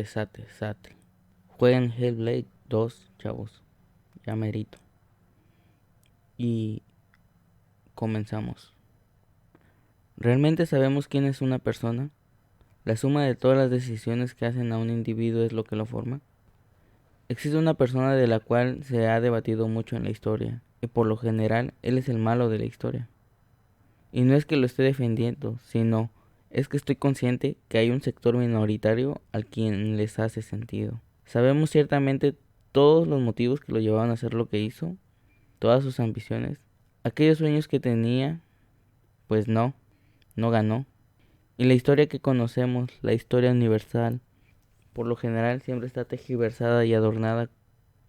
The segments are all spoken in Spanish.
Sate. Jueguen Hellblade 2, chavos. Ya merito. Y comenzamos. ¿Realmente sabemos quién es una persona? ¿La suma de todas las decisiones que hacen a un individuo es lo que lo forma? Existe una persona de la cual se ha debatido mucho en la historia, y por lo general él es el malo de la historia. Y no es que lo esté defendiendo, sino es que estoy consciente que hay un sector minoritario al quien les hace sentido. Sabemos ciertamente todos los motivos que lo llevaban a hacer lo que hizo, todas sus ambiciones, aquellos sueños que tenía, pues no ganó. Y la historia que conocemos, la historia universal, por lo general siempre está tergiversada y adornada,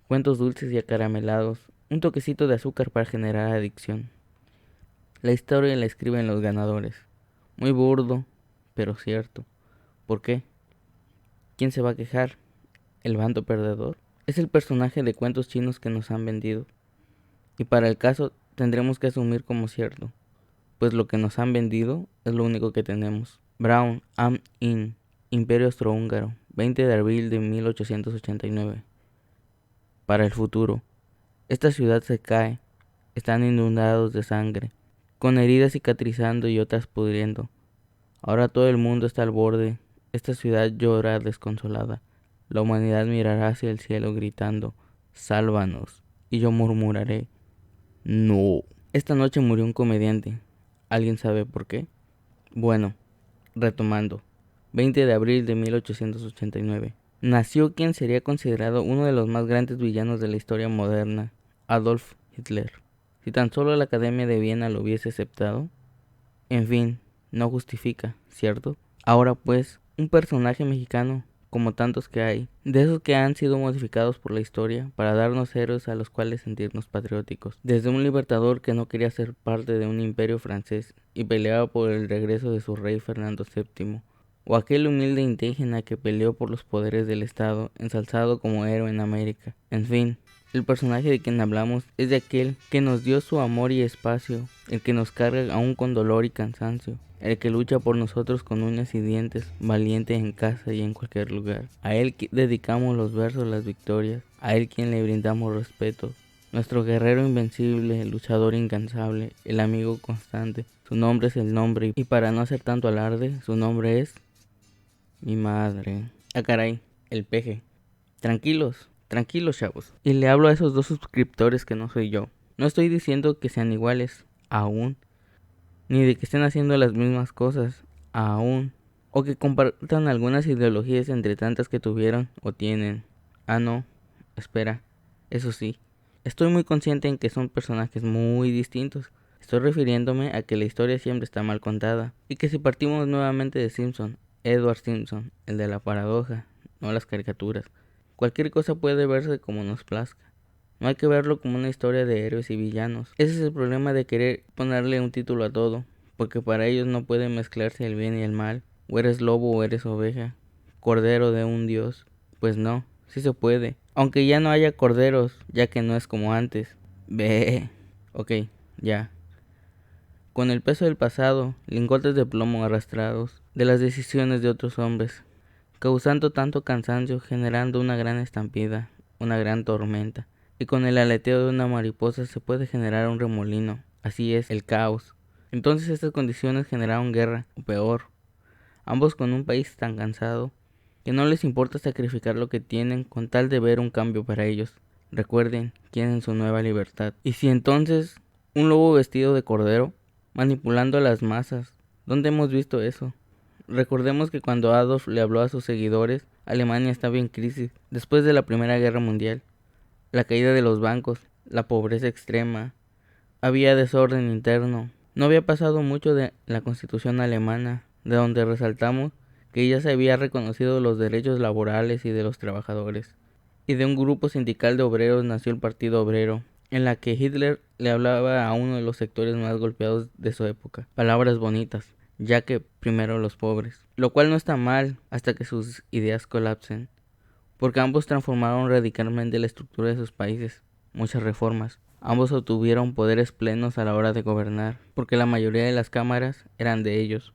cuentos dulces y acaramelados, un toquecito de azúcar para generar adicción. La historia la escriben los ganadores. Muy burdo, pero cierto. ¿Por qué? ¿Quién se va a quejar? ¿El bando perdedor? Es el personaje de cuentos chinos que nos han vendido. Y para el caso tendremos que asumir como cierto, pues lo que nos han vendido es lo único que tenemos. Brown am Inn, Imperio Austrohúngaro, 20 de abril de 1889. Para el futuro. Esta ciudad se cae. Están inundados de sangre, con heridas cicatrizando y otras pudriendo. Ahora todo el mundo está al borde. Esta ciudad llora desconsolada. La humanidad mirará hacia el cielo gritando, sálvanos. Y yo murmuraré, no. Esta noche murió un comediante. ¿Alguien sabe por qué? Bueno, retomando. 20 de abril de 1889. Nació quien sería considerado uno de los más grandes villanos de la historia moderna, Adolf Hitler. Si tan solo la Academia de Viena lo hubiese aceptado. En fin, no justifica, ¿cierto? Ahora pues, un personaje mexicano, como tantos que hay, de esos que han sido modificados por la historia para darnos héroes a los cuales sentirnos patrióticos. Desde un libertador que no quería ser parte de un imperio francés y peleaba por el regreso de su rey Fernando VII, o aquel humilde indígena que peleó por los poderes del Estado, ensalzado como héroe en América. En fin, el personaje de quien hablamos es de aquel que nos dio su amor y espacio, el que nos carga aún con dolor y cansancio, el que lucha por nosotros con uñas y dientes, valiente en casa y en cualquier lugar. A él dedicamos los versos, las victorias, a él quien le brindamos respeto. Nuestro guerrero invencible, el luchador incansable, el amigo constante. Su nombre es el nombre y para no hacer tanto alarde, su nombre es mi madre. Ah, caray, el peje. Tranquilos, chavos. Y le hablo a esos dos suscriptores que no soy yo. No estoy diciendo que sean iguales, aún. Ni de que estén haciendo las mismas cosas, aún. O que compartan algunas ideologías entre tantas que tuvieron o tienen. Ah, no, espera, eso sí. Estoy muy consciente en que son personajes muy distintos. Estoy refiriéndome a que la historia siempre está mal contada. Y que si partimos nuevamente de Simpson, Edward Simpson, el de la paradoja, no las caricaturas. Cualquier cosa puede verse como nos plazca. No hay que verlo como una historia de héroes y villanos. Ese es el problema de querer ponerle un título a todo. porque para ellos no puede mezclarse el bien y el mal, o eres lobo o eres oveja, cordero de un dios. Pues no, sí se puede, aunque ya no haya corderos, ya que no es como antes. Ve. Ok, ya. Con el peso del pasado, lingotes de plomo arrastrados, de las decisiones de otros hombres, causando tanto cansancio, generando una gran estampida, una gran tormenta. Y con el aleteo de una mariposa se puede generar un remolino, así es, el caos. Entonces estas condiciones generaron guerra, o peor, ambos con un país tan cansado que no les importa sacrificar lo que tienen con tal de ver un cambio para ellos. Recuerden, quieren su nueva libertad. Y si entonces un lobo vestido de cordero, manipulando a las masas, ¿dónde hemos visto eso? Recordemos que cuando Adolf le habló a sus seguidores, Alemania estaba en crisis después de la Primera Guerra Mundial, la caída de los bancos, la pobreza extrema, había desorden interno. No había pasado mucho de la Constitución alemana, de donde resaltamos que ya se había reconocido los derechos laborales y de los trabajadores. Y de un grupo sindical de obreros nació el Partido Obrero, en la que Hitler le hablaba a uno de los sectores más golpeados de su época. Palabras bonitas, ya que primero los pobres. Lo cual no está mal hasta que sus ideas colapsen, porque ambos transformaron radicalmente la estructura de sus países, muchas reformas. Ambos obtuvieron poderes plenos a la hora de gobernar, porque la mayoría de las cámaras eran de ellos,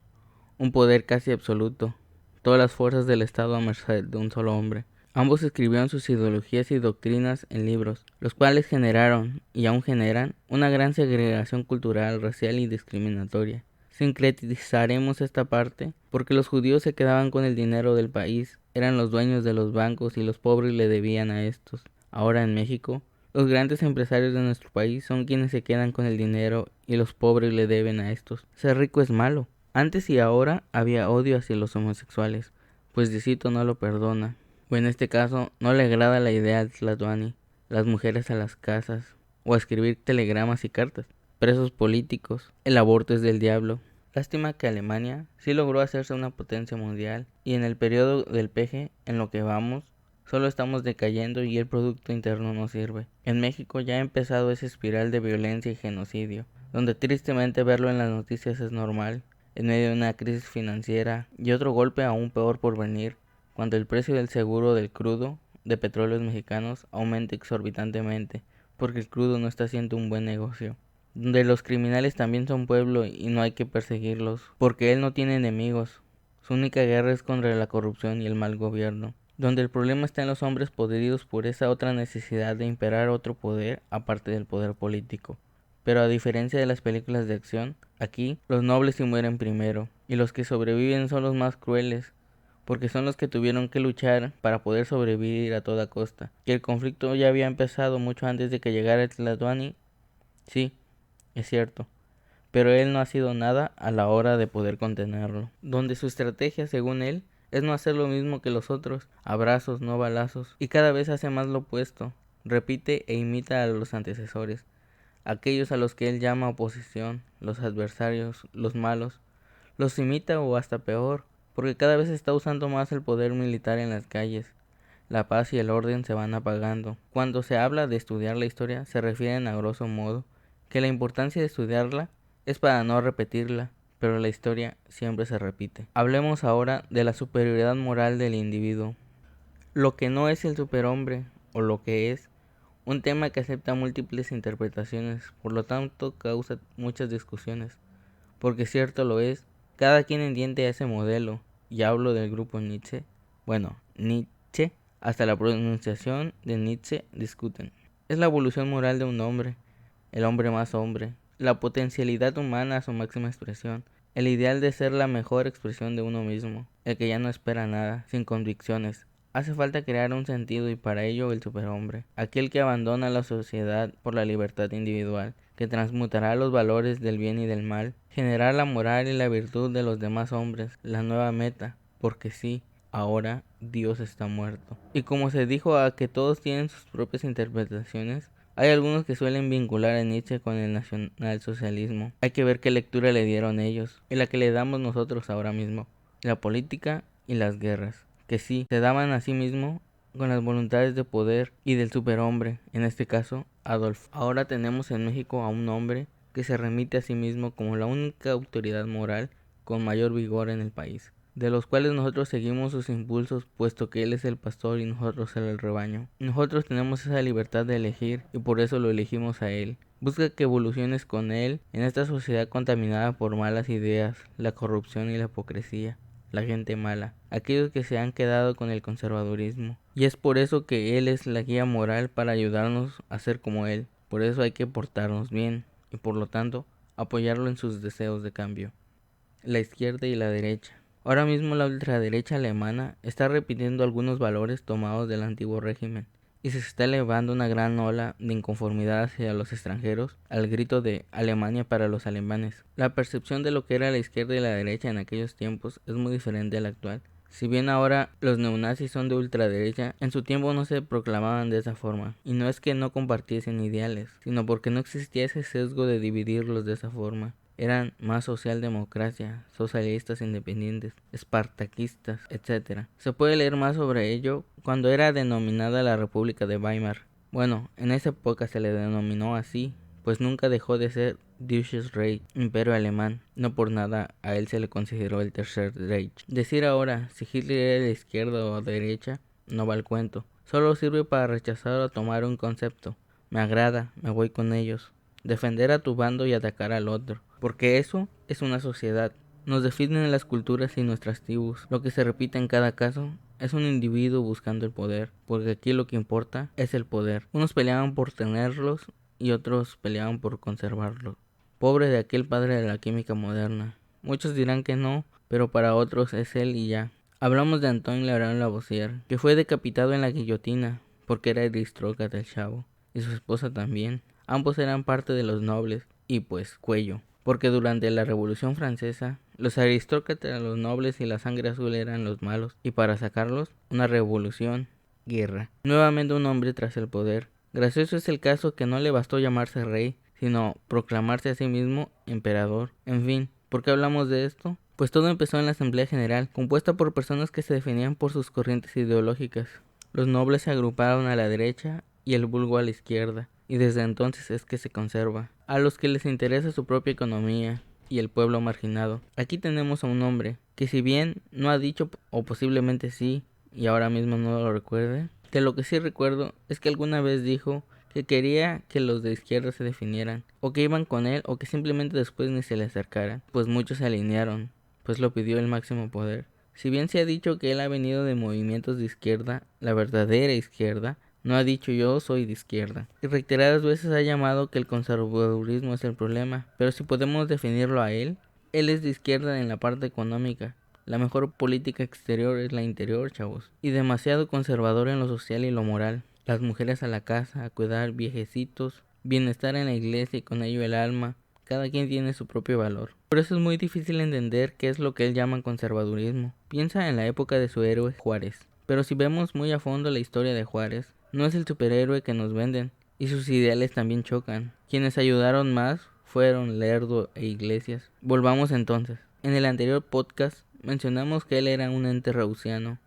un poder casi absoluto, todas las fuerzas del Estado a merced de un solo hombre. Ambos escribieron sus ideologías y doctrinas en libros, los cuales generaron, y aún generan, una gran segregación cultural, racial y discriminatoria. Sincretizaremos esta parte porque los judíos se quedaban con el dinero del país, eran los dueños de los bancos y los pobres le debían a estos. Ahora en México, los grandes empresarios de nuestro país son quienes se quedan con el dinero y los pobres le deben a estos. Ser rico es malo. Antes y ahora había odio hacia los homosexuales, pues Diosito no lo perdona. O en este caso, no le agrada la idea al Tlatoani, las mujeres a las casas, o a escribir telegramas y cartas. Presos políticos, el aborto es del diablo. Lástima que Alemania sí logró hacerse una potencia mundial y en el periodo del peje, en lo que vamos, solo estamos decayendo y el producto interno no sirve. En México ya ha empezado esa espiral de violencia y genocidio, donde tristemente verlo en las noticias es normal, en medio de una crisis financiera y otro golpe aún peor por venir, cuando el precio del seguro del crudo de petróleos mexicanos aumenta exorbitantemente, porque el crudo no está haciendo un buen negocio, donde los criminales también son pueblo y no hay que perseguirlos, porque él no tiene enemigos, su única guerra es contra la corrupción y el mal gobierno, donde el problema está en los hombres podridos por esa otra necesidad de imperar otro poder aparte del poder político. Pero a diferencia de las películas de acción, aquí los nobles sí mueren primero, y los que sobreviven son los más crueles, porque son los que tuvieron que luchar para poder sobrevivir a toda costa. Que el conflicto ya había empezado mucho antes de que llegara el Tlatoani, sí, es cierto, pero él no ha sido nada a la hora de poder contenerlo. Donde su estrategia, según él, es no hacer lo mismo que los otros, abrazos, no balazos, y cada vez hace más lo opuesto, repite e imita a los antecesores, aquellos a los que él llama oposición, los adversarios, los malos, los imita o hasta peor, porque cada vez está usando más el poder militar en las calles. La paz y el orden se van apagando. Cuando se habla de estudiar la historia, se refieren a grosso modo que la importancia de estudiarla es para no repetirla, pero la historia siempre se repite. Hablemos ahora de la superioridad moral del individuo. Lo que no es el superhombre, o lo que es, un tema que acepta múltiples interpretaciones, por lo tanto causa muchas discusiones, porque cierto lo es, cada quien entiende a ese modelo, y hablo del grupo Nietzsche, bueno, Nietzsche, hasta la pronunciación de Nietzsche discuten. Es la evolución moral de un hombre, el hombre más hombre, la potencialidad humana a su máxima expresión, el ideal de ser la mejor expresión de uno mismo, el que ya no espera nada, sin convicciones. Hace falta crear un sentido y para ello el superhombre, aquel que abandona la sociedad por la libertad individual, que transmutará los valores del bien y del mal, generar la moral y la virtud de los demás hombres, la nueva meta, porque sí, ahora Dios está muerto. Y como se dijo a que todos tienen sus propias interpretaciones, hay algunos que suelen vincular a Nietzsche con el nacionalsocialismo. Hay que ver qué lectura le dieron ellos y la que le damos nosotros ahora mismo, la política y las guerras, que sí, se daban a sí mismo con las voluntades de poder y del superhombre, en este caso, Adolf. Ahora tenemos en México a un hombre que se remite a sí mismo como la única autoridad moral con mayor vigor en el país, de los cuales nosotros seguimos sus impulsos, puesto que Él es el pastor y nosotros el rebaño. Nosotros tenemos esa libertad de elegir y por eso lo elegimos a Él. Busca que evoluciones con Él en esta sociedad contaminada por malas ideas, la corrupción y la hipocresía, la gente mala, aquellos que se han quedado con el conservadurismo. Y es por eso que Él es la guía moral para ayudarnos a ser como Él. Por eso hay que portarnos bien y por lo tanto apoyarlo en sus deseos de cambio. La izquierda y la derecha. Ahora mismo la ultraderecha alemana está repitiendo algunos valores tomados del antiguo régimen y se está elevando una gran ola de inconformidad hacia los extranjeros al grito de Alemania para los alemanes. La percepción de lo que era la izquierda y la derecha en aquellos tiempos es muy diferente a la actual. Si bien ahora los neonazis son de ultraderecha, en su tiempo no se proclamaban de esa forma, y no es que no compartiesen ideales, sino porque no existía ese sesgo de dividirlos de esa forma. Eran más socialdemocracia, socialistas independientes, espartaquistas, etc. Se puede leer más sobre ello cuando era denominada la República de Weimar. Bueno, en esa época se le denominó así, pues nunca dejó de ser Deutsches Reich, Imperio Alemán. No por nada a él se le consideró el Tercer Reich. Decir ahora si Hitler era de izquierda o derecha no va al cuento. Solo sirve para rechazar o tomar un concepto. Me agrada, me voy con ellos. Defender a tu bando y atacar al otro. Porque eso es una sociedad. Nos definen las culturas y nuestras tribus. Lo que se repite en cada caso es un individuo buscando el poder, porque aquí lo que importa es el poder. Unos peleaban por tenerlos y otros peleaban por conservarlos. Pobre de aquel padre de la química moderna. Muchos dirán que no, pero para otros es él y ya. Hablamos de Antoine Laurent Lavoisier, que fue decapitado en la guillotina porque era aristócrata el chavo, y su esposa también. Ambos eran parte de los nobles y pues cuello, porque durante la Revolución Francesa los aristócratas, los nobles y la sangre azul eran los malos, y para sacarlos, una revolución, guerra. Nuevamente un hombre tras el poder. Gracioso es el caso que no le bastó llamarse rey, sino proclamarse a sí mismo emperador. En fin, ¿por qué hablamos de esto? Pues todo empezó en la Asamblea General, compuesta por personas que se definían por sus corrientes ideológicas. Los nobles se agruparon a la derecha y el vulgo a la izquierda, y desde entonces es que se conserva. A los que les interesa su propia economía y el pueblo marginado. Aquí tenemos a un hombre que, si bien no ha dicho, o posiblemente sí, y ahora mismo no lo recuerde, que lo que sí recuerdo es que alguna vez dijo que quería que los de izquierda se definieran, o que iban con él, o que simplemente después ni se le acercaran, pues muchos se alinearon, pues lo pidió el máximo poder. Si bien se ha dicho que él ha venido de movimientos de izquierda, la verdadera izquierda, no ha dicho yo soy de izquierda. Y reiteradas veces ha llamado que el conservadurismo es el problema, pero si podemos definirlo a él es de izquierda en la parte económica. La mejor política exterior es la interior, chavos. Y demasiado conservador en lo social y lo moral. Las mujeres a la casa, a cuidar viejecitos, bienestar en la iglesia y con ello el alma. Cada quien tiene su propio valor. Por eso es muy difícil entender qué es lo que él llama conservadurismo. Piensa en la época de su héroe Juárez. Pero si vemos muy a fondo la historia de Juárez, no es el superhéroe que nos venden, y sus ideales también chocan. Quienes ayudaron más fueron Lerdo e Iglesias. Volvamos entonces. En el anterior podcast mencionamos que él era un ente reusiano.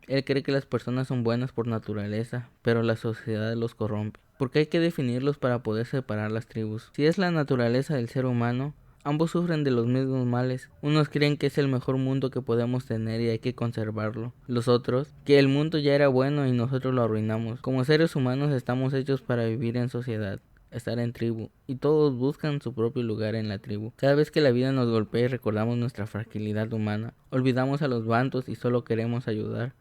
Él cree que las personas son buenas por naturaleza, pero la sociedad los corrompe. Porque hay que definirlos para poder separar las tribus. Si es la naturaleza del ser humano, ambos sufren de los mismos males. Unos creen que es el mejor mundo que podemos tener y hay que conservarlo. Los otros, que el mundo ya era bueno y nosotros lo arruinamos. Como seres humanos estamos hechos para vivir en sociedad, estar en tribu, y todos buscan su propio lugar en la tribu. Cada vez que la vida nos golpea y recordamos nuestra fragilidad humana, olvidamos a los bandos y solo queremos ayudar.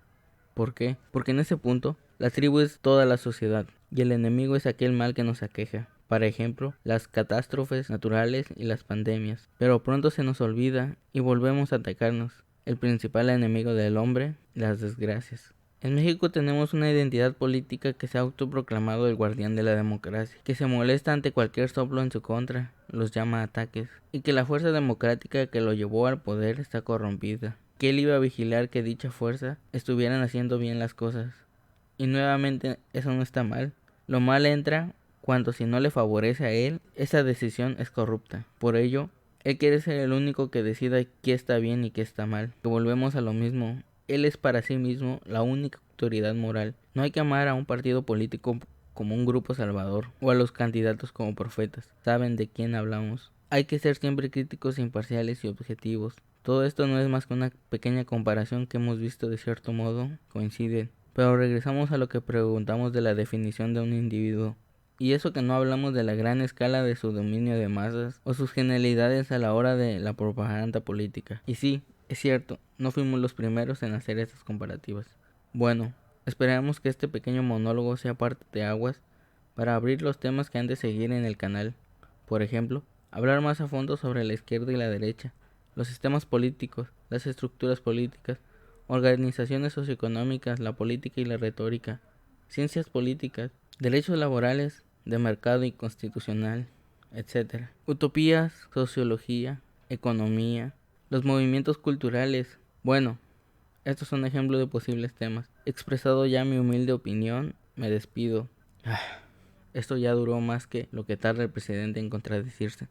¿Por qué? Porque en ese punto, la tribu es toda la sociedad y el enemigo es aquel mal que nos aqueja. Por ejemplo, las catástrofes naturales y las pandemias. Pero pronto se nos olvida y volvemos a atacarnos. El principal enemigo del hombre, las desgracias. En México tenemos una identidad política que se ha autoproclamado el guardián de la democracia, que se molesta ante cualquier soplo en su contra, los llama ataques, y que la fuerza democrática que lo llevó al poder está corrompida, que él iba a vigilar que dicha fuerza estuvieran haciendo bien las cosas. Y nuevamente eso no está mal. Lo mal entra cuando, si no le favorece a él, esa decisión es corrupta. Por ello, él quiere ser el único que decida qué está bien y qué está mal. Que volvemos a lo mismo. Él es para sí mismo la única autoridad moral. No hay que amar a un partido político como un grupo salvador o a los candidatos como profetas. Saben de quién hablamos. Hay que ser siempre críticos, imparciales y objetivos. Todo esto no es más que una pequeña comparación que hemos visto de cierto modo coinciden. Pero regresamos a lo que preguntamos de la definición de un individuo. Y eso que no hablamos de la gran escala de su dominio de masas o sus genialidades a la hora de la propaganda política. Y sí, es cierto, no fuimos los primeros en hacer estas comparativas. Bueno, esperamos que este pequeño monólogo sea parte de aguas para abrir los temas que han de seguir en el canal. Por ejemplo, hablar más a fondo sobre la izquierda y la derecha, los sistemas políticos, las estructuras políticas, organizaciones socioeconómicas, la política y la retórica, ciencias políticas, derechos laborales, de mercado y constitucional, etc. Utopías, sociología, economía, los movimientos culturales. Bueno, estos son ejemplos de posibles temas. Expresado ya mi humilde opinión, me despido. Esto ya duró más que lo que tarda el presidente en contradecirse.